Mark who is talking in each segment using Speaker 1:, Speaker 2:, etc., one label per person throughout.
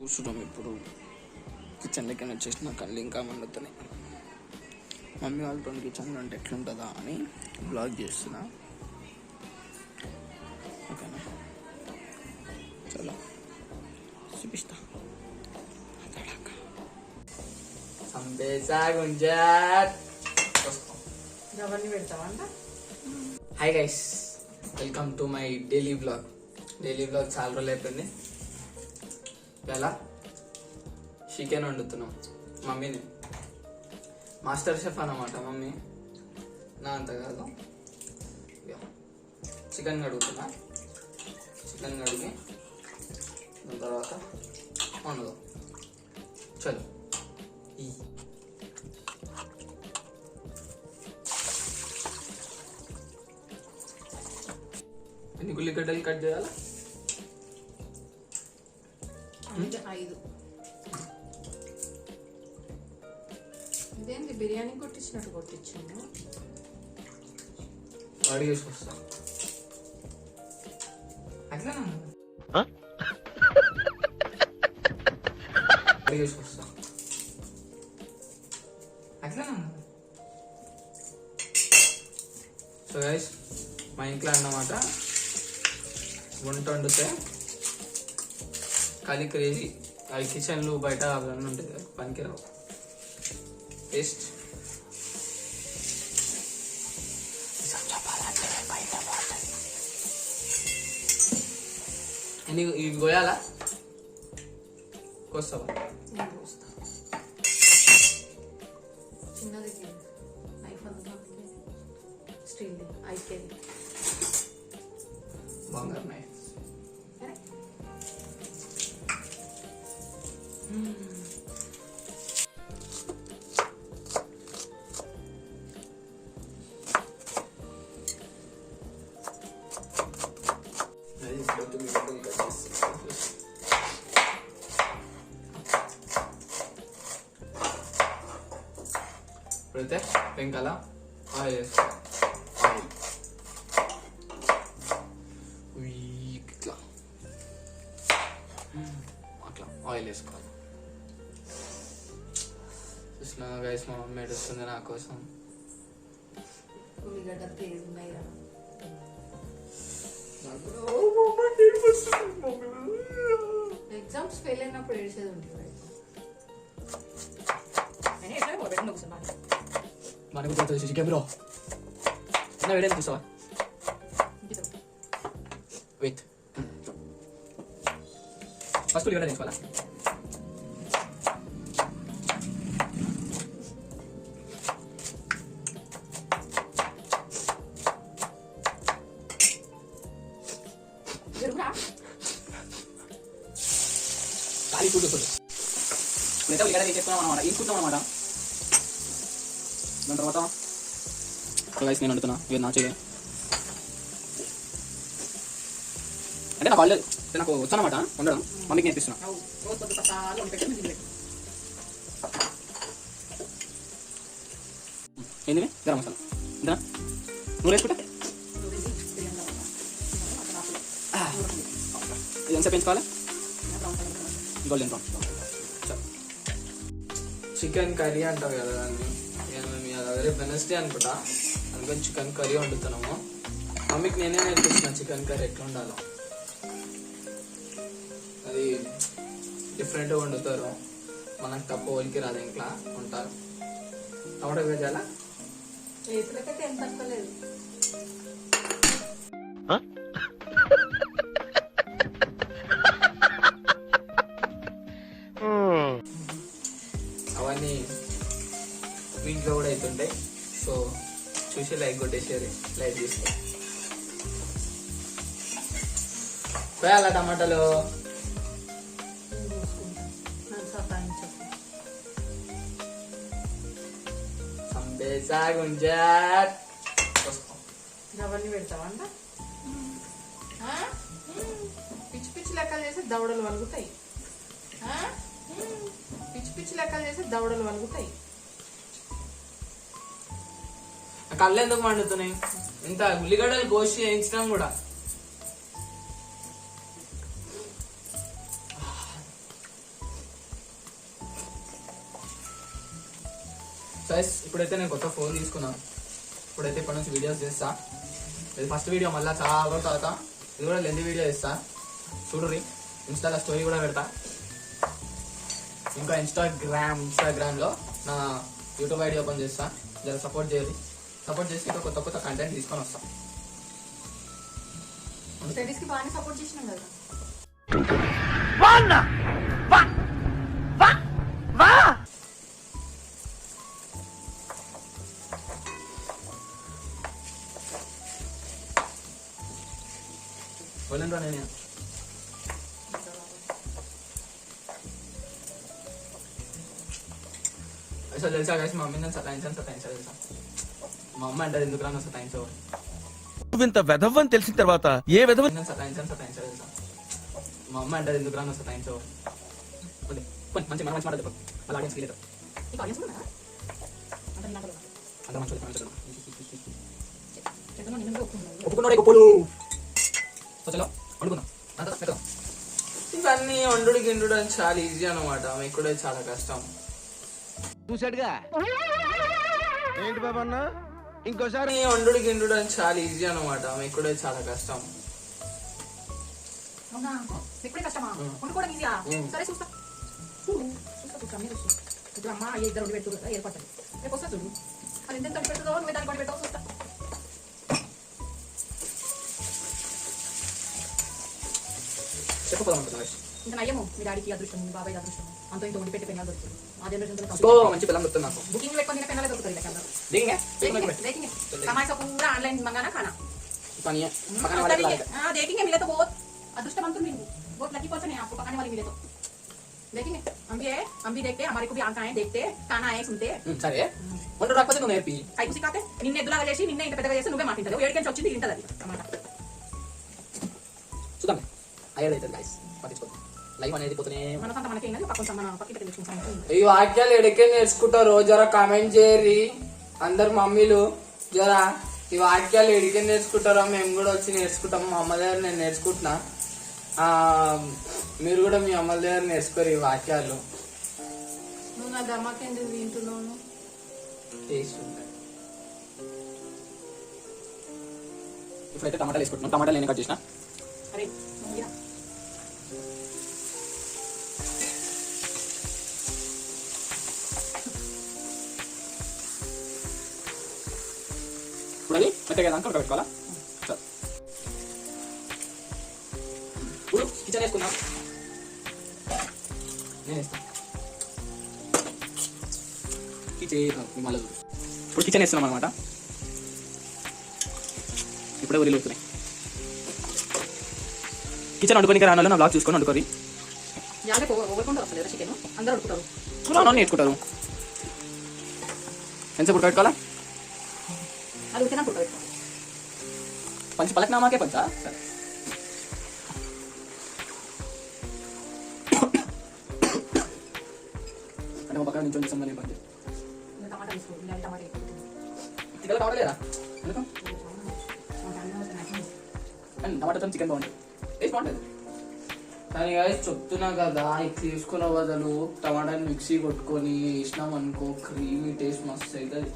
Speaker 1: కూర్చున్నాం ఇప్పుడు కిచెన్లోకి వచ్చేసిన కళ్ళు ఇంకా మండుతున్నాయి. మమ్మీ వాళ్ళతో కిచెన్లో అంటే ఎట్లుంటుందా అని బ్లాగ్ చేస్తున్నా. ఓకేనా, చలో చూపిస్తా. Hi guys, welcome to my daily blog. చాలా రోజులు అయిపోయింది. ఇలా చికెన్ వండుతున్నాం. మమ్మీని మాస్టర్ షెఫ్ అన్నమాట. మమ్మీ నా అంత కాదు. చికెన్ కడుగుతున్నా. చికెన్ కడిగి దాని తర్వాత వండుదాం. చలో. ఎన్ని ఉల్లిగడ్డలు కట్ చేయాలా?
Speaker 2: 5. ఇదేంటి బిర్యానీ కొట్టించినట్టు కొట్టించాను.
Speaker 1: అడిగేసి వస్తా. అట్లా అడిగేసి వస్తా. అట్లా సో గైస్, మా ఇంట్లో అన్నమాట వంట వండితే ఖాళీ క్రేజీ. అవి కిచెన్లు బయట అవన్నీ ఉంటాయి కదా, పనికిరావు. టేస్ట్ ఇవి కోయాలా? కోస్తావా?
Speaker 2: చిన్నది నైఫ్ స్టీల్ అయిపోయింది.
Speaker 1: బంగారు నైఫ్. ఇప్పుడైతే పెంకాల ఆయిల్ వేసుకోవాలి. ఇట్లా అట్లా ఆయిల్ వేసుకోవాలి. చూసిన గైస్, మా మమ్మీ ఏడుస్తుంది నా కోసం.
Speaker 2: ఉల్లిగడ్డ తేజ్ ఉన్నాయి కదా. ఎగ్జామ్స్ ఫెయిల్ అయినప్పుడు ఏడ్చేది ఉంటుంది.
Speaker 1: మనకు గుర్తొచ్చి చికెన్ బ్రో నా వీడియో చూసావా? వెయిట్, ఫస్ట్ ఉల్లిగడ్డ తీసుకోవాలా? ఖాళీ కూర్చోండి. ఇప్పుడైతే ఉల్లిగడ్డ తీసేసుకున్నాం అనమాట, తీసుకుంటాం అనమాట. దాని తర్వాత రైస్ నేను వండుతున్నా. ఇవి నా చేయ అంటే నాకు వాళ్ళు నాకు వచ్చానమాట వండడం. మమ్మీకి నేర్పిస్తున్నా. ఏంది గరం మసాలా ఇంతనా? నూనె వేసుకుంటా. ఇది ఎంత పెంచుకోవాలి? Golden brown. చికెన్ కర్రీ అంటావు కదా దాన్ని. రేపు వెనస్డే అనుకుంటా, అందుకని చికెన్ కర్రీ వండుతున్నాము. మమ్మీకి నేనే నేర్పిస్తున్నా చికెన్ కర్రీ ఎట్లా ఉండాలో. అది డిఫరెంట్గా వండుతారు, మనకు తప్ప ఓలికి రాదు. ఇంట్లో ఉంటారు. టమాటో వేయాలా?
Speaker 2: రేపులకైతే ఏం తక్కువలేదు.
Speaker 1: అవన్నీ ఇంట్లో కూడా అవుతుంటాయి. సో చూసి లైక్ కొట్టేసేది, లైక్ తీసుకో. పోయాలా టమాటాలు? సంబేసా గుంజాట్
Speaker 2: అవన్నీ పెడతావంట. పిచ్చి పిచ్చి లెక్కలు చేసి దవడలు వలుగుతాయి. పిచ్చి పిచ్చి లెక్కలు చేసి దవడలు వలుగుతాయి.
Speaker 1: కళ్ళు ఎందుకు మండుతున్నాయి? ఇంత ఉల్లిగడ్డలు కోసి వేయించినాం కూడా. సైజ్ ఇప్పుడైతే నేను కొత్త ఫోన్ తీసుకున్నాను. ఇప్పుడైతే ఇప్పటి నుంచి వీడియోస్ చేస్తా. ఇది ఫస్ట్ వీడియో, మళ్ళీ చాలా రోజుల తర్వాత ఇది కూడా లెంది వీడియో చేస్తా. చూడుర్రి, ఇన్స్టాలో స్టోరీ కూడా పెడతా. ఇంకా ఇన్స్టాగ్రామ్లో నా యూట్యూబ్ ఐడి ఓపెన్ చేస్తా. జర సపోర్ట్ చేయాలి. సపోర్ట్ చేసి ఇంకా కొత్త కొత్త కంటెంట్ తీసుకొని వస్తా.
Speaker 2: స్టడీస్కి బాగానే సపోర్ట్ చేసినాం కదా.
Speaker 1: వెళ్ళండి నేను అసలు తెలుసా కలిసి మా మమ్మీ నేను సతాయించాను తెలుసా. మా అమ్మ అంటారు ఎందుకు రాను సతాయించవు.
Speaker 3: ఇంత వెధవని తెలిసిన తర్వాత ఏ వెధవ
Speaker 1: నేను సతాయించాను తెలుసా. మా అమ్మ అంటారు ఎందుకు రాను సతాయించవు. మంచి మన మంచి మాట చెప్పు. అలా ఆడియన్స్ ఫీల్ అవుతారు. అంత మంచి ఒప్పుకున్నాడే గొప్పలు. వండుకుందాం. ఇవన్నీ వండుడు గిండు అని చాలా ఈజీ అనమాట. మీకు కూడా చాలా కష్టం.
Speaker 3: చూసాడుగా ఏంటి బాబా అన్న ఇంకోసారి
Speaker 1: వండుడు గిండు అని చాలా ఈజీ అనమాట. మీకు కూడా చాలా కష్టం.
Speaker 2: అవునా? ఇప్పుడే కష్టమా? వండుకోవడం ఈజీయా? సరే చూస్తా. ఇప్పుడు అమ్మ అయ్యే ఇద్దరు వండి పెడుతుంది కదా, ఏర్పడుతుంది. రేపు వస్తా చూడు. అది ఎంత వండి పెడుతుందో నువ్వు దానికి వండి పెట్టావు చూస్తా.
Speaker 1: చెప్పకపోదాం.
Speaker 2: ఇంకా నయ్యము మీ డాడీకి అదృష్టం, మీ బాబాయ్ అదృష్టం. అంత ఇంత వండి పెట్టి పెన్నాలు దొరుకుతుంది. ఆ జనరేషన్
Speaker 1: మంచి పిల్లలు దొరుకుతుంది నాకు.
Speaker 2: బుకింగ్ పెట్టుకొని పెన్నాలే దొరుకుతుంది. हमारे सब पूरा ऑनलाइन मंगाना खाना देखेंगे मिले तो बहुत अदृष्टवंत मिले, बहुत लकी पर्सन है आपको पकाने वाली मिले तो देखेंगे. हम भी देखते हमारे को भी आंख आए देखते खाना आए सुनते
Speaker 1: సరే వంట రాకపోతే నువ్వు నేర్పి
Speaker 2: కైకు సిక్కాతే నిన్నే ఎద్దులాగా చేసి నిన్నే ఇంత పెద్దగా చేసి నువ్వే మాటింటావు. 7 గంటలకు వచ్చింది తింటది అది అన్నమాట.
Speaker 1: చూద్దాం అయ్యేదైతే గైస్ పట్టించుకోండి. లైవ్ అనేది పోతేనే
Speaker 2: మన సంత మనకి ఏంటంటే పక్కన మన పక్కన తెలుసుకుంటాం.
Speaker 1: ఈ వాక్యాలు ఎడికే నేర్చుకుంటారో జరా కామెంట్ చేయరి. అందరు మమ్మీలు జరా ఈ వాక్యాలు ఎడికే నేర్చుకుంటారో మేము కూడా వచ్చి నేర్చుకుంటాం. మా అమ్మ దగ్గర నేను నేర్చుకుంటున్నా. మీరు కూడా మీ అమ్మ దగ్గర నేర్చుకోరు ఈ వాక్యాలు.
Speaker 2: నువ్వు నా దమ్మకి ఎందుకు వింటున్నాను?
Speaker 1: టేస్ట్ ఉంటాయి. ఇప్పుడైతే టమాటాలు వేసుకుంటున్నాం. టమాటాలు నేను కట్ చేసిన.
Speaker 2: అరే
Speaker 1: ఇప్పుడు అది మెత్తగా దాకా ఉడకబెట్టుకోవాలా. ఇప్పుడు కిచెన్ వేసుకుందాం. నేను వేస్తాను మళ్ళీ. ఇప్పుడు కిచెన్ వేస్తున్నాం అనమాట. ఇప్పుడే ఉల్లిలు వస్తున్నాయి. కిచెన్ వండుకొని రాని వాళ్ళు నా బ్లాగ్ చూసుకొని వండుకోరు. అందరూ నేర్చుకుంటారు. ఎంతసేపు ఉడకబెట్టుకోవాలా? పంచి పలకనామాకే పంచా. సరే అంటే మా పక్కన నుంచి చూసాం నేను పంచి చికెన్ టమాటా లేదా ఎందుకు టమాటాతో చికెన్ బాగుంటుంది. టేస్ట్ బాగుంటుంది. కానీ చెప్తున్నా కదా, ఇది తీసుకున్న బదులు టమాటాని మిక్సీ కొట్టుకొని వేసినాం అనుకో క్రీమీ టేస్ట్ మస్తు అవుతుంది.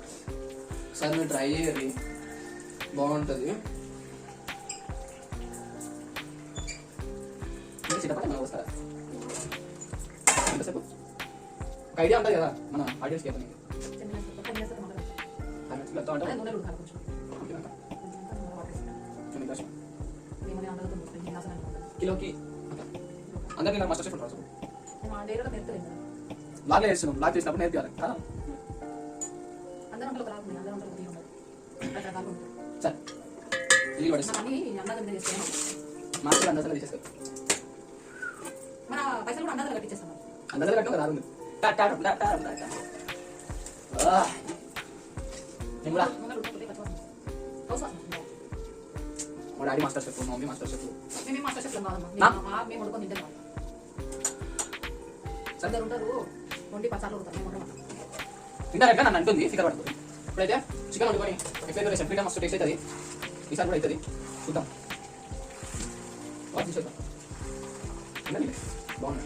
Speaker 1: ఒకసారి మీరు ట్రై చేయరు, బాగుంటుంది. వస్తారా ఎంతసేపు ఒక ఐడియా ఉంటుంది కదా మన ఆడియన్స్ కి. కిలోకి అందరినీ నాకు మస్ట్ చెప్తారు. లాగ్ చేస్తున్నాం. లాగ్ చేసినప్పుడు నేర్పించాలి. సరే ఇల్లు పడేస్తాం. మాస్టర్ అందరూ తీసేస్తారు. అందరూ కట్టం కదా ఉంది. మా డాడీ మాస్టర్ చెఫ్, మా మమ్మీ మాస్టర్ చెఫ్. తింటారు ఎక్కడ నన్ను అంటుంది ఫికర్ పడుతుంది. ఇప్పుడైతే చికెన్ వండుకొని ఎప్పుడైతే సెపరేట్గా మస్తు టేస్ట్ అవుతుంది. ఈసారి కూడా అవుతుంది. చూద్దాం. చూద్దాం బాగుంది.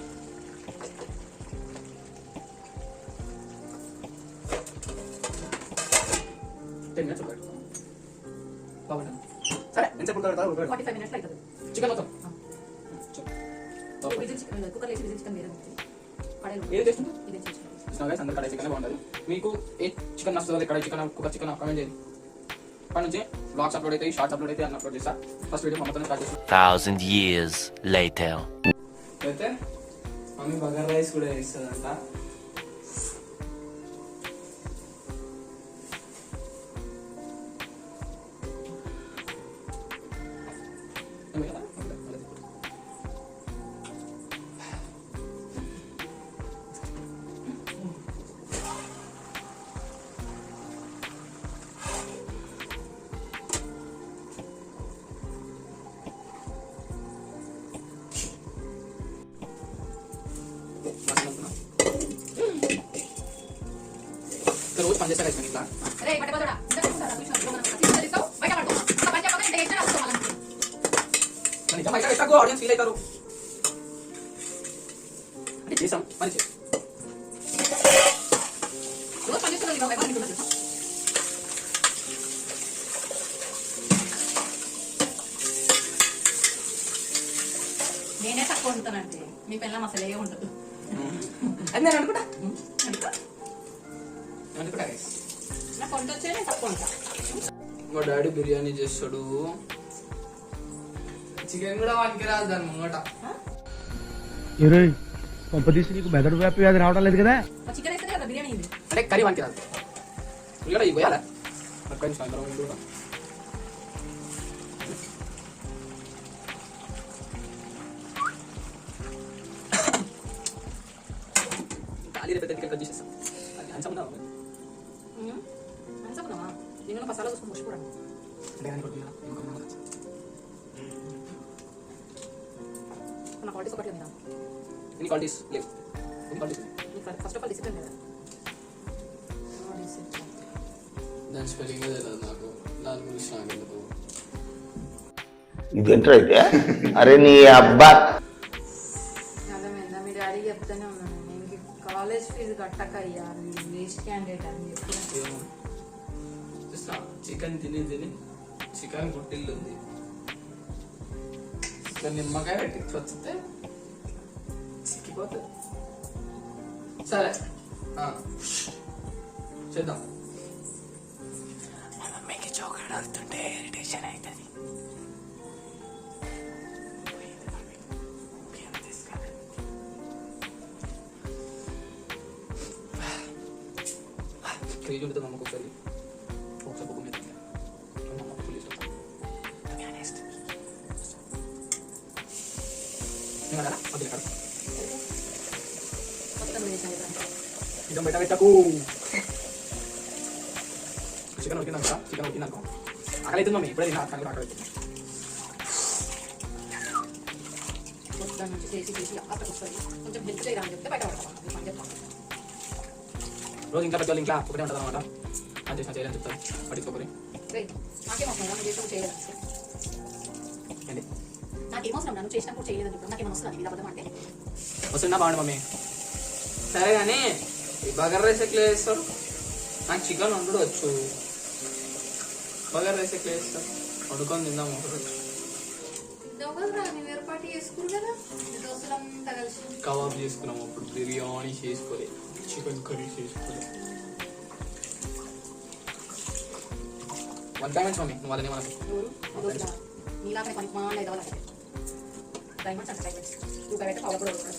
Speaker 1: 10 minutes ఉడకబెట్టు. బాగుంది. సరే ఎంతసేపు ఉడకబెడతావు?
Speaker 2: 45 minutes అవుతుంది.
Speaker 1: చికెన్ మొత్తం
Speaker 2: కుక్కర్ వేసి విజిల్ చికెన్ వేరే కడాయిలో
Speaker 1: ఏది చేస్తుంది
Speaker 2: ఇదే చికెన్.
Speaker 1: అందరు కడాయి చికెన్ బాగుంటుంది. మీకు ఏ చికెన్ నచ్చుతుంది, కడాయి చికెన్, కుక్కర్ చికెన్ కామెంట్ చేయండి. అప్పటి నుంచి బ్లాగ్స్ అప్లోడ్ అవుతాయి, షార్ట్స్ అప్లోడ్ అయితే అన్ని అప్లోడ్ చేస్తా. ఫస్ట్ వీడియో మమ్మల్ని స్టార్ట్ చేస్తాం.
Speaker 4: 1,000 years later.
Speaker 1: అయితే మమ్మీ బగారా రైస్ కూడా వేస్తుందంట. రోజు పని చేస్తా ఇట్లా
Speaker 2: అరే పట్టుకోదడా బయట పడుకో బయట పడుకో ఇంత
Speaker 1: నిజం బయట పెట్టకు, ఆడియన్స్ ఫీల్ అవుతారు. అంటే చేసాం పని చేసి
Speaker 2: రోజు పని చేస్తున్నా ఎవరు అనుకుంటున్నారు? నేనే తక్కువ ఉంటానంటే మీ పిల్ల అసలే ఉండదు.
Speaker 1: అది నేను అనుకుంటా
Speaker 2: అనుకో
Speaker 1: అనుకుంటా guys.
Speaker 2: నాకు వంట వచ్చే నేను తక్కువ ఉంటా.
Speaker 1: మా డాడీ బిర్యానీ చేస్తాడు. చికెన్ కూడా వానికి రాదు దాని ముంగట.
Speaker 5: కొంపదీసి నీకు మెదడు వ్యాపి వ్యాధి రావడం లేదు కదా?
Speaker 2: చికెన్ వేస్తే కదా బిర్యానీ ఇది.
Speaker 1: అంటే కర్రీ వానికి రాదు. ఉల్లిగడ్డ ఇవి పోయాలా అక్కడ సాయంత్రం కూడా ఖాళీ రేపు దగ్గర కట్ చేసేస్తాం. అది అంచమన్నా
Speaker 2: అనుకున్నావా నేను మసాలా చూసుకుని ముష్కూరా
Speaker 1: అంటే కానీ కొట్టినా
Speaker 2: నా క్వాలిటీస్ ఒకటి ఉందా?
Speaker 1: ఎన్ని క్వాలిటీస్ లేవు. ఎన్ని qualities
Speaker 2: first of all discipline లేదా?
Speaker 1: దాని స్పెల్లింగ్ తెలియదు నాకు. దాని గురించి నాకు ఎందుకు.
Speaker 6: ఇదేంట్రా అయితే? అరే నీ అబ్బా
Speaker 2: అర్థమైందా? మీ డాడీ చెప్తానే ఉన్నాను నేను కాలేజ్ ఫీజు కట్టక అయ్యా వేస్ట్ క్యాండిడేట్ అని చెప్పి.
Speaker 1: చికెన్ తిని తిని చికెన్ గుట్టిల్లు ఉంది. నిమ్మకాయ పెట్టి వచ్చితే చిక్కిపోతుంది. సరే చేద్దాం. మా మమ్మీకి చోకడ ఆడుతుంటే ఇరిటేషన్ అవుతుంది. క్రేజ్ ఉంటుంది నమ్మకం ఒకసారి ఒకసారి బొగ్గు మీద ఇదం బయట పెట్టకు. చికెన్ ఉడికిందంట. చికెన్ ఉడికిందనుకో ఆకలి అవుతుంది మమ్మీ. ఇప్పుడే తిన్నా ఆకలి అవుతుంది.
Speaker 2: మొత్తం నుంచి చేసి చేసి అక్కడికి వస్తుంది. కొంచెం హెల్ప్ చేయడానికి చెప్తే బయట పడతాను చెప్తాను.
Speaker 1: రోజు ఇంట్లో పెద్దవాళ్ళు ఇంట్లో ఒకటే ఉంటుంది అనమాట. అని చేసిన చేయాలని చెప్తాను. పట్టించుకోకరి
Speaker 2: నాకేమవసరం నువ్వు చేసినప్పుడు చేయలేదు. నాకేమవసరం నువ్వు చేసినప్పుడు చేయలేదని చెప్పి నాకేమో వస్తుంది ఇది అబద్ధం అంటే
Speaker 1: వస్తున్నా బాగుంది మమ్మీ. సరే కానీ ఈ బగర్ రైస్ ఎట్లా వేస్తారు? నాకు చికెన్ వండుడు వచ్చు. బగర్ రైస్ ఎట్లా వేస్తారు? వండుకొని తిందాం ఒకరు. కబాబ్ చేసుకున్నాం అప్పుడు. బిర్యానీ చేసుకోలే, చికెన్ కర్రీ చేసుకోలే. వన్ టైమ్ మమ్మీ నువ్వు వాళ్ళని మనకు
Speaker 2: నీలాకనే పనికి మా లేదా డైమండ్స్ అంటే డైమండ్స్ రూపాయి పెట్టి పవర్ కూడా వస్తుంది.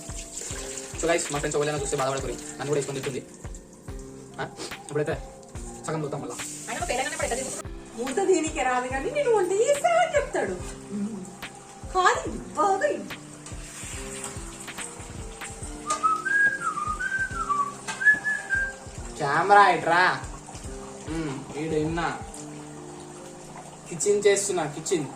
Speaker 1: సో గైస్ మా ఫ్రెండ్స్ ఎవరైనా చూస్తే బాధపడకూరి. నన్ను కూడా వేసుకొని తింటుంది. ఇప్పుడైతే సగం చూద్దాం మళ్ళా.
Speaker 2: ఆయన పేరెంట్ పెద్ద మూత దీనికి రాదు కానీ నేను వంట చేస్తా అని చెప్తాడు. కానీ బాగా
Speaker 1: కెమెరా ఇట్రా. వీడు విన్నా కిచెన్ చేస్తున్నా. కిచెన్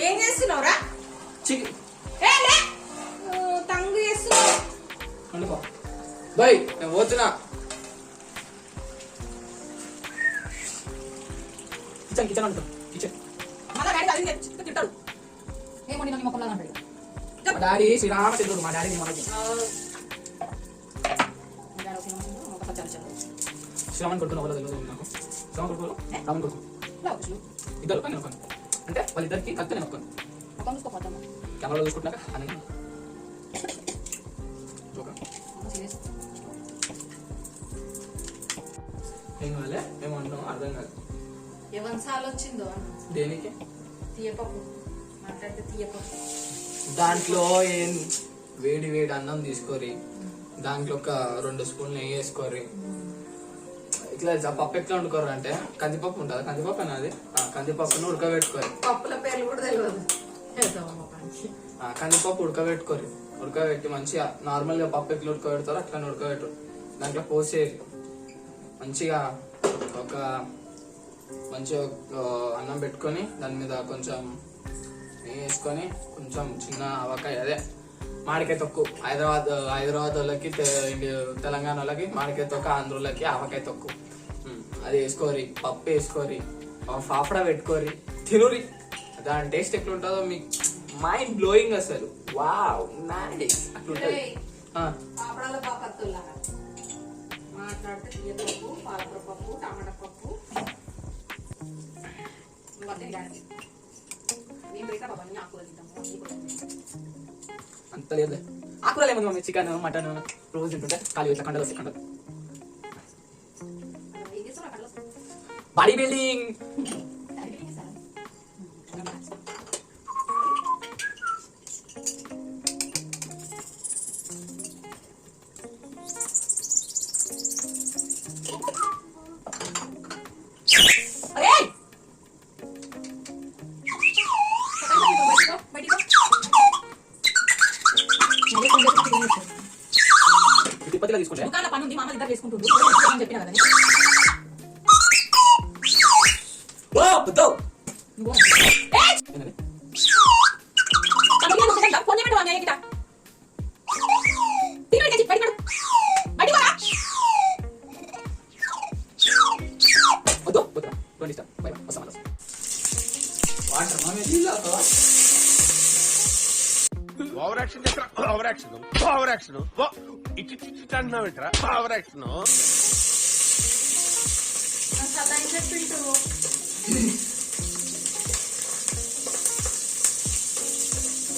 Speaker 2: ఏం చేస్తున్నావురా?
Speaker 1: చికెన్
Speaker 2: తంగు చేస్తున్నావు.
Speaker 1: అనుకో బాయ్ నేను పోతున్నా. కిచెన్ కిచెన్ అంటూ కిచెన్
Speaker 2: మళ్ళీ తింటాడు. ఏమో నేను మొక్కలా అంటాడు
Speaker 1: మా డాడీ శ్రీరామచంద్రుడు, మా డాడీ మనకి
Speaker 2: ఒక పచ్చారు
Speaker 1: శ్రీరామన్ కొడుకున్న వాళ్ళు తెలియదు నాకు. శ్రీరామన్ కొడుకు రామన్ కొడుకు ఇద్దరు కానీ నొక్కాను, అంటే వాళ్ళిద్దరికి కలిసి నేను నొక్కాను.
Speaker 2: అకౌంట్ చూసుకోపోతాము
Speaker 1: కెమెరాలో చూసుకుంటున్నాక అని
Speaker 2: సీరియస్
Speaker 1: ఏం కావాలి ఏమంటున్నావు అర్థం కాదు.
Speaker 2: ఎవరి సార్లు వచ్చిందో అన్న
Speaker 1: దేనికి
Speaker 2: తీయపప్పు మాట్లాడితే తీయపప్పు
Speaker 1: దాంట్లో ఏం వేడి వేడి అన్నం తీసుకోరి, దాంట్లో ఒక 2 స్పూన్లు నెయ్యి వేసుకోరి. ఇట్లా పప్పు ఎట్లా వండుకోరు అంటే కందిపప్పు ఉంటుంది, కందిపప్పు అనేది కందిపప్పును ఉడకబెట్టుకోరు.
Speaker 2: పప్పుల పేర్లు కూడా తెలియదు
Speaker 1: కందిపప్పు ఉడకబెట్టుకోరు, ఉడకబెట్టి మంచిగా నార్మల్ గా పప్పు ఎట్లా ఉడకబెడతారో అట్లా ఉడకబెట్టు. దాంట్లో పోసేది మంచిగా ఒక మంచిగా అన్నం పెట్టుకొని దాని మీద కొంచెం నెయ్యి వేసుకొని కొంచెం చిన్న ఆవకాయ అదే మామిడికాయ తొక్కు. హైదరాబాద్ వాళ్ళకి తెలంగాణ వాళ్ళకి మామిడికాయ తొక్కు, ఆంధ్రులకి ఆవకాయ తొక్కు. అది వేసుకోరి, పప్పు వేసుకోరి, ఫాఫడా పెట్టుకోరి, తినురి. దాని టేస్ట్ ఎట్లా ఉంటుందో మీకు మైండ్ బ్లోయింగ్ అసలు. వావ్ నైస్ అట్లుంటది.
Speaker 2: పాపడాల పాపత్తుల్లా మాట్లాడితే తీయపప్పు, పాలకూర పప్పు, టమాటా పప్పు మేము పెడతా బాబా నీ ఆకులు తింటాము.
Speaker 1: అంత లేదు ఆకురాలు ఏముంది మమ్మీ, చికెన్ మటన్ రోజు తింటుంటే ఖాళీ ఇట్లా కండలు వస్తాయి. కండలు బాడీ బిల్డింగ్. తిరుపతిలో తీసుకుంటే
Speaker 2: దుకాణం పని ఉంది, మా అమ్మ ఇద్దరు చేసుకుంటుంది చెప్పిన కదా నువ్వు ఫోన్ చేయమంటే వాడిని గిట
Speaker 3: over action over action over action ఇటు అంటున్నావు ఏంట్రా ఓవర్ యాక్షన్.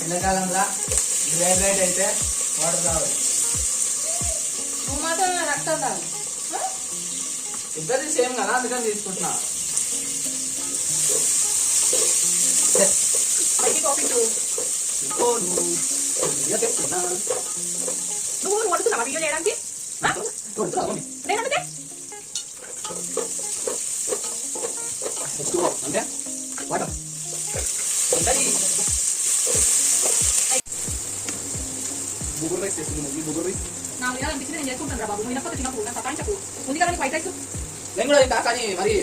Speaker 1: ఎండాకాలంలో డిహైడ్రేట్ అయితే వాటర్ తాగాలి.
Speaker 2: నువ్వు మాత్రం రక్తం తాగు.
Speaker 1: ఇద్దరిది సేమ్ కదా అందుకని తీసుకుంటున్నా.
Speaker 2: నువ్వు వండుతున్నావా వీడియో చేయడానికి? నేనంటే
Speaker 1: అంటే వాటర్ బుగురు రైస్ చేస్తుంది. బుగురు రైస్
Speaker 2: నాకు ఎలా అనిపించింది నేను చేసుకుంటాను రా బాబు. వినకపోతే తినకు, నాకు సతాయించకు. ఉంది కదా వైట్ రైస్.
Speaker 1: నేను కూడా తింటా, కానీ మరి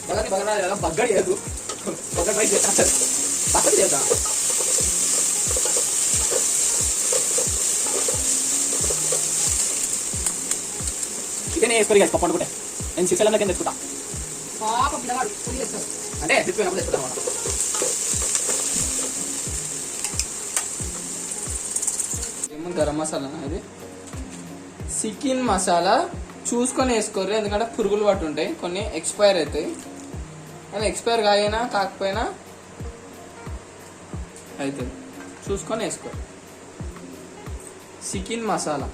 Speaker 1: బగర్ బగ్గడి లేదు. బగ్గర్ రైస్ చేస్తా, పక్కకి చేస్తా. చికెన్ వేసుకొని పప్పు అనుకుంటే నేను చికెన్ కింద తెచ్చుకుంటా.
Speaker 2: పాపం పిల్లవాడు పొడి చేస్తాడు
Speaker 1: అంటే తెచ్చుకున్నప్పుడు తెచ్చుకుంటాను అనమాట. ఏమో గరం మసాలా ఇది చికెన్ మసాలా చూసుకొని వేసుకోరు, ఎందుకంటే పురుగులు పట్టు ఉంటాయి, కొన్ని ఎక్స్పైర్ అవుతాయి. కానీ ఎక్స్పైర్ కాయినా కాకపోయినా అవుతుంది, చూసుకొని వేసుకోరు. చికెన్ మసాలా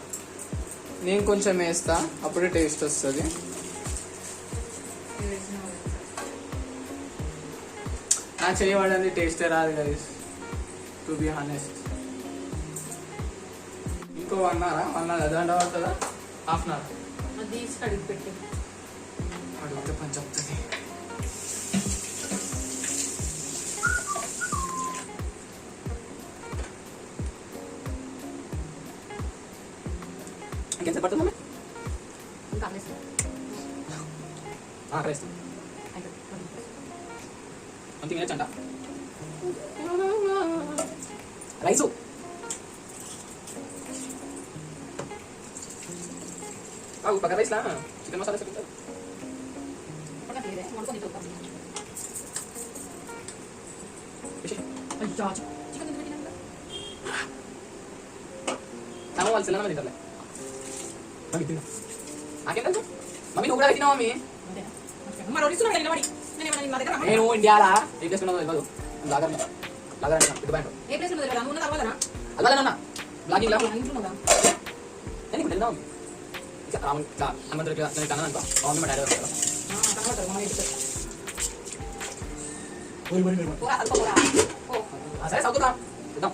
Speaker 1: నేను కొంచెం వేస్తా, అప్పుడే టేస్ట్ వస్తుంది. నా చేయబడింది టేస్టే రాదు కదా, టు బి హానెస్ట్. ఇంకో 1 hour అదండ పడుతుందా, హాఫ్ అన్ అవర్
Speaker 2: అది కడిగి పెట్టి
Speaker 1: అడిగితే పని చెప్తుంది. ఇంకెంత పడుతుంది మమ్మీ?
Speaker 2: ఇంకా ఆపేస్తా.
Speaker 1: రైస్ అంతే తినచ్చంట. రైసు పక్క రైస్ లా చికెన్ మసాలా వేసుకుంటారు.
Speaker 2: చికెన్
Speaker 1: వాళ్ళు సినిమా తింటారులే. మమ్మీ తిను. నాకేం తెలుసు మమ్మీ నువ్వు కూడా తిన్నావు మమ్మీ.
Speaker 2: అంతేనా? మరి ఒడిస్తున్నాడు కదా నిలబడి. నేను ఏమన్నా నా దగ్గర రమ్మని-
Speaker 1: నేను ఇండియాలా ఏ ప్లేస్ ఉన్నదో తెలియదు. లాగర్ ఇటు బ్యాంక్
Speaker 2: ఏ ప్లేస్ లో తెలియదా? నువ్వు ఉన్న తర్వాతనా?
Speaker 1: అలాగే ఉన్నా బ్లాగింగ్ లేవు
Speaker 2: అనుకుంటున్నావుగా?
Speaker 1: నేను ఇప్పుడు వెళ్దాం హనుమంతుడికి కన్నా అనుకో మమ్మీ మా డాడీ వస్తారు.
Speaker 2: కనబడతారు మా ఇంటికి. పోరా, అల్ప పోరా. పో.
Speaker 1: సరే చదువుతా ఇద్దాం.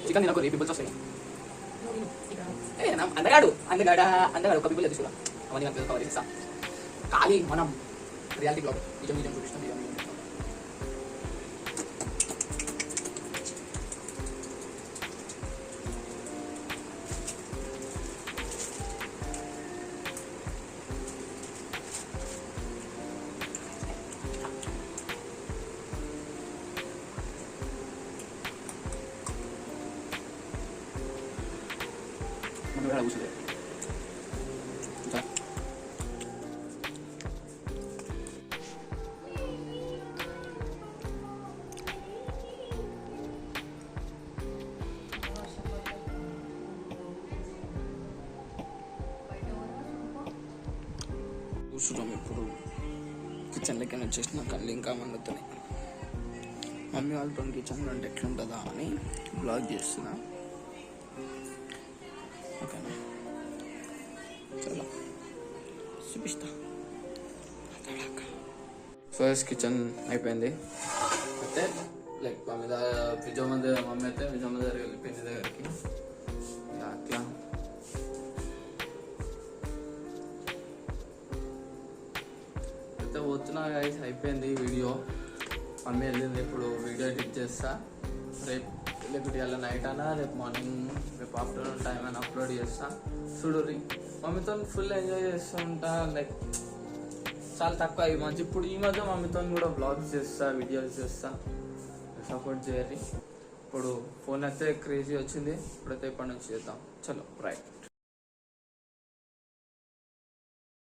Speaker 1: చికెన్ తినకు రేపు పింపుల్స్ వస్తాయి.
Speaker 2: నువ్వు విను. ఇక్కడ.
Speaker 1: అందగాడు ఒక పీపుల్ తీసుకురా అవన్నీ నాకు కవర్ చేస్తా. ఖాళీ మనం రియాలిటీ బ్లాగ్ నిజం చూపిస్తాం. మనం కూడా కూర్చోలేదు. కూర్చున్నాం ఇప్పుడు కిచెన్లోకి వచ్చేసిన కళ్ళు ఇంకా మండుతున్నాయి. మమ్మీ వాళ్ళతో కిచెన్లో అంటే ఎట్లుంటుందా అని బ్లాగ్ చేస్తున్నా. ఓకేనా చలో చూపిస్తా. ఫస్ట్ కిచెన్ అయిపోయింది. అయితే లైక్ మమ్మీ మమ్మీ అయితే విజయమ్మ దగ్గర వెళ్ళిపోయింది దగ్గరికి. అట్లా అయితే పోతున్నా గైస్. అయిపోయింది వీడియో. మమ్మీ వెళ్ళింది. ఇప్పుడు వీడియో ఎడిట్ చేస్తా. లేకపోతే ఇలా నైట్ అయినా రేపు మార్నింగ్ రేపు ఆఫ్టర్నూన్ టైం అయినా అప్లోడ్ చేస్తా. చూడుర్రి మమ్మీతో ఫుల్ ఎంజాయ్ చేస్తుంటా. లైక్ చాలా తక్కువ ఈ మధ్య. ఇప్పుడు ఈ మధ్య మమ్మీతో కూడా బ్లాగ్స్ చేస్తా, వీడియోస్ చేస్తా. సపోర్ట్ చేయరు. ఇప్పుడు ఫోన్ అయితే క్రేజీ వచ్చింది. ఇప్పుడైతే ఇప్పటి నుంచి చేద్దాం. చలో రైట్.